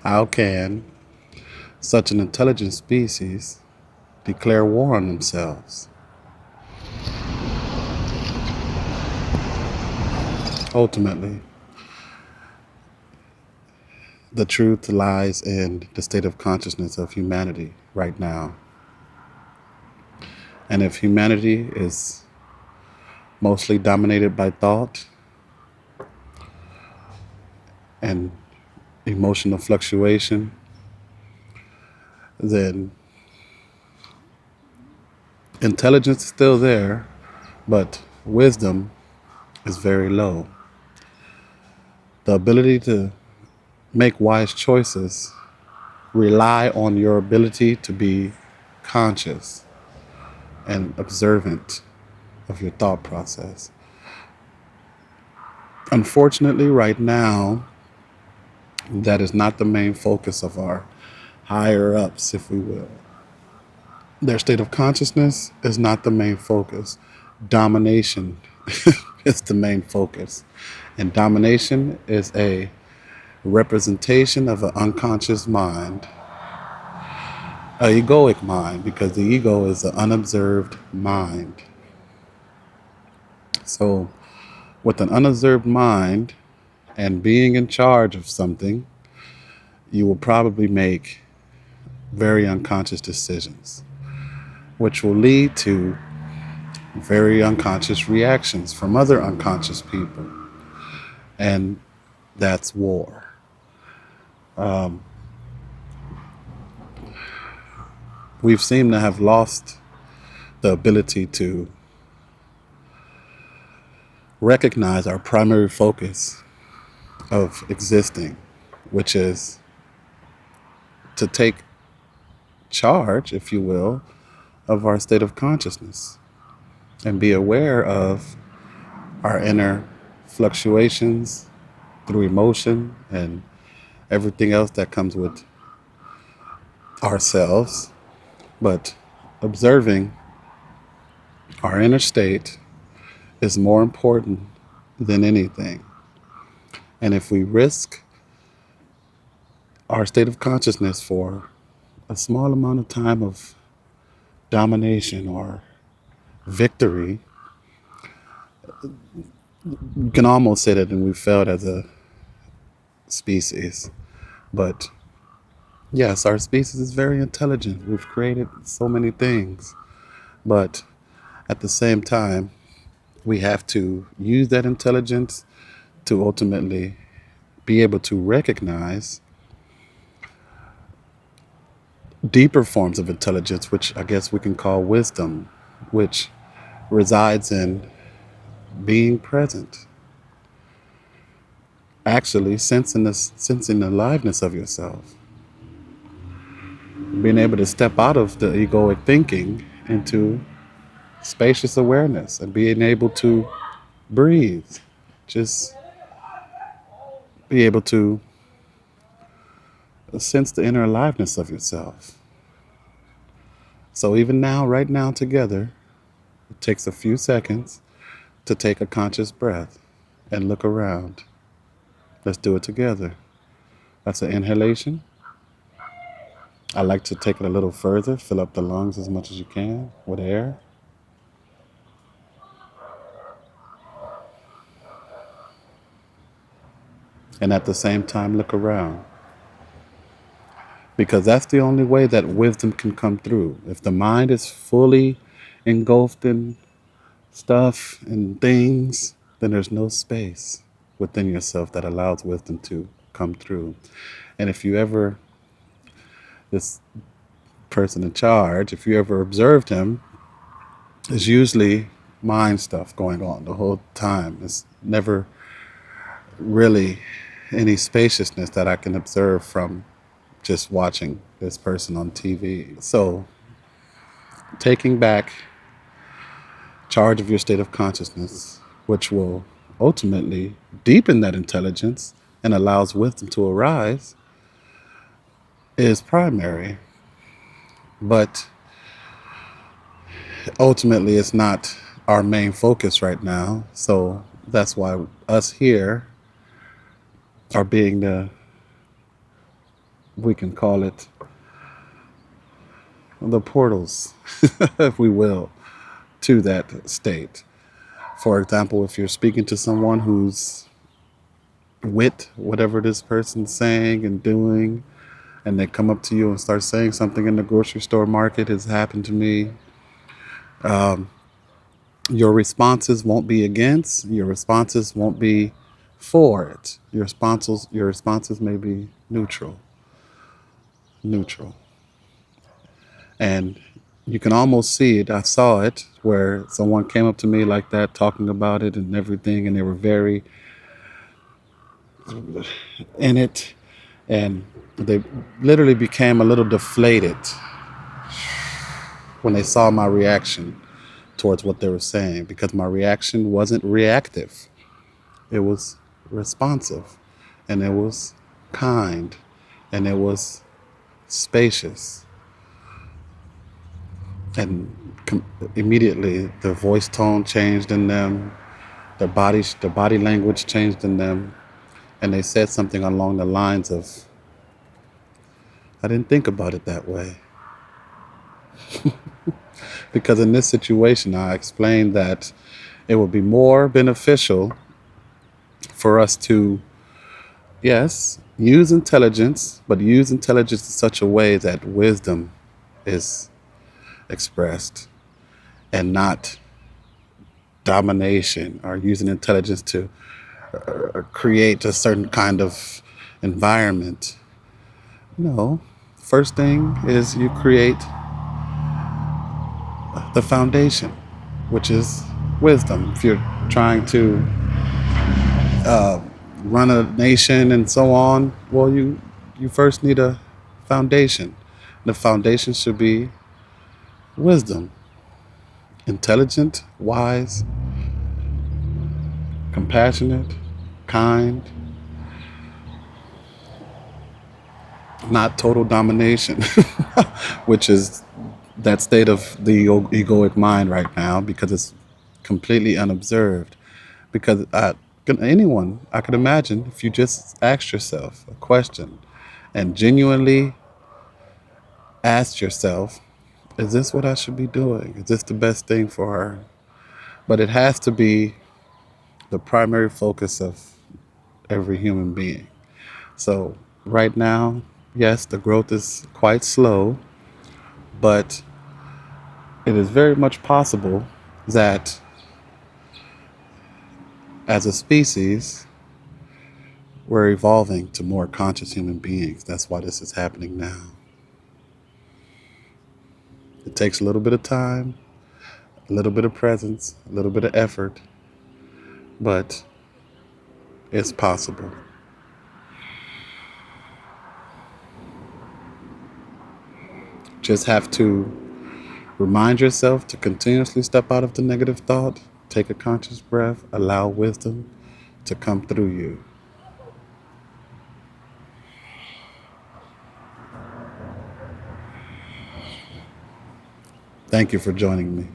How can such an intelligent species declare war on themselves? Ultimately, the truth lies in the state of consciousness of humanity right now. And if humanity is mostly dominated by thought and emotional fluctuation, then intelligence is still there, but wisdom is very low. The ability to make wise choices rely on your ability to be conscious and observant of your thought process. Unfortunately, right now, that is not the main focus of our higher ups, if we will. Their state of consciousness is not the main focus. Domination is the main focus. And domination is a representation of an unconscious mind, an egoic mind, because the ego is an unobserved mind. So, with an unobserved mind and being in charge of something, you will probably make very unconscious decisions, which will lead to very unconscious reactions from other unconscious people. And that's war. We've seemed to have lost the ability to recognize our primary focus of existing, which is to take charge, if you will, of our state of consciousness and be aware of our inner fluctuations through emotion and everything else that comes with ourselves, but observing our inner state is more important than anything. And if we risk our state of consciousness for a small amount of time of domination or victory, you can almost say that we failed as a species. But yes, our species is very intelligent. We've created so many things. But at the same time, we have to use that intelligence to ultimately be able to recognize deeper forms of intelligence, which I guess we can call wisdom, which resides in being present, actually sensing the aliveness of yourself, being able to step out of the egoic thinking into spacious awareness and being able to breathe, just be able to sense the inner aliveness of yourself. So even now, right now together, it takes a few seconds to take a conscious breath and look around. Let's do it together. That's an inhalation. I like to take it a little further, fill up the lungs as much as you can with air. And at the same time, look around. Because that's the only way that wisdom can come through. If the mind is fully engulfed in stuff and things, then there's no space within yourself that allows wisdom to come through. And if you ever, this person in charge, if you ever observed him, there's usually mind stuff going on the whole time. It's never really any spaciousness that I can observe from just watching this person on TV. So, taking back charge of your state of consciousness, which will ultimately deepen that intelligence and allows wisdom to arise, is primary. But ultimately, it's not our main focus right now. So that's why us here are being the we can call it the portals, if we will, to that state. For example, if you're speaking to someone who's with whatever this person's saying and doing, and they come up to you and start saying something in the grocery store market, has happened to me. Your responses won't be against, your responses won't be for it. Your responses may be neutral. And you can almost see it. I saw it where someone came up to me like that, talking about it and everything, and they were very in it, and they literally became a little deflated when they saw my reaction towards what they were saying, because my reaction wasn't reactive. It was responsive, and it was kind, and it was spacious. And immediately the voice tone changed in them, the body language changed in them, and they said something along the lines of, "I didn't think about it that way." Because in this situation, I explained that it would be more beneficial for us to, yes, use intelligence, but use intelligence in such a way that wisdom is expressed, and not domination, or using intelligence to create a certain kind of environment. No. First thing is you create the foundation, which is wisdom. If you're trying to run a nation and so on, well, you first need a foundation. The foundation should be wisdom, intelligent, wise, compassionate, kind, not total domination, which is that state of the egoic mind right now, because it's completely unobserved. Because anyone, I could imagine, if you just asked yourself a question and genuinely asked yourself, is this what I should be doing? Is this the best thing for her? But it has to be the primary focus of every human being. So right now, yes, the growth is quite slow, but it is very much possible that as a species, we're evolving to more conscious human beings. That's why this is happening now. It takes a little bit of time, a little bit of presence, a little bit of effort, but it's possible. Just have to remind yourself to continuously step out of the negative thought, take a conscious breath, allow wisdom to come through you. Thank you for joining me.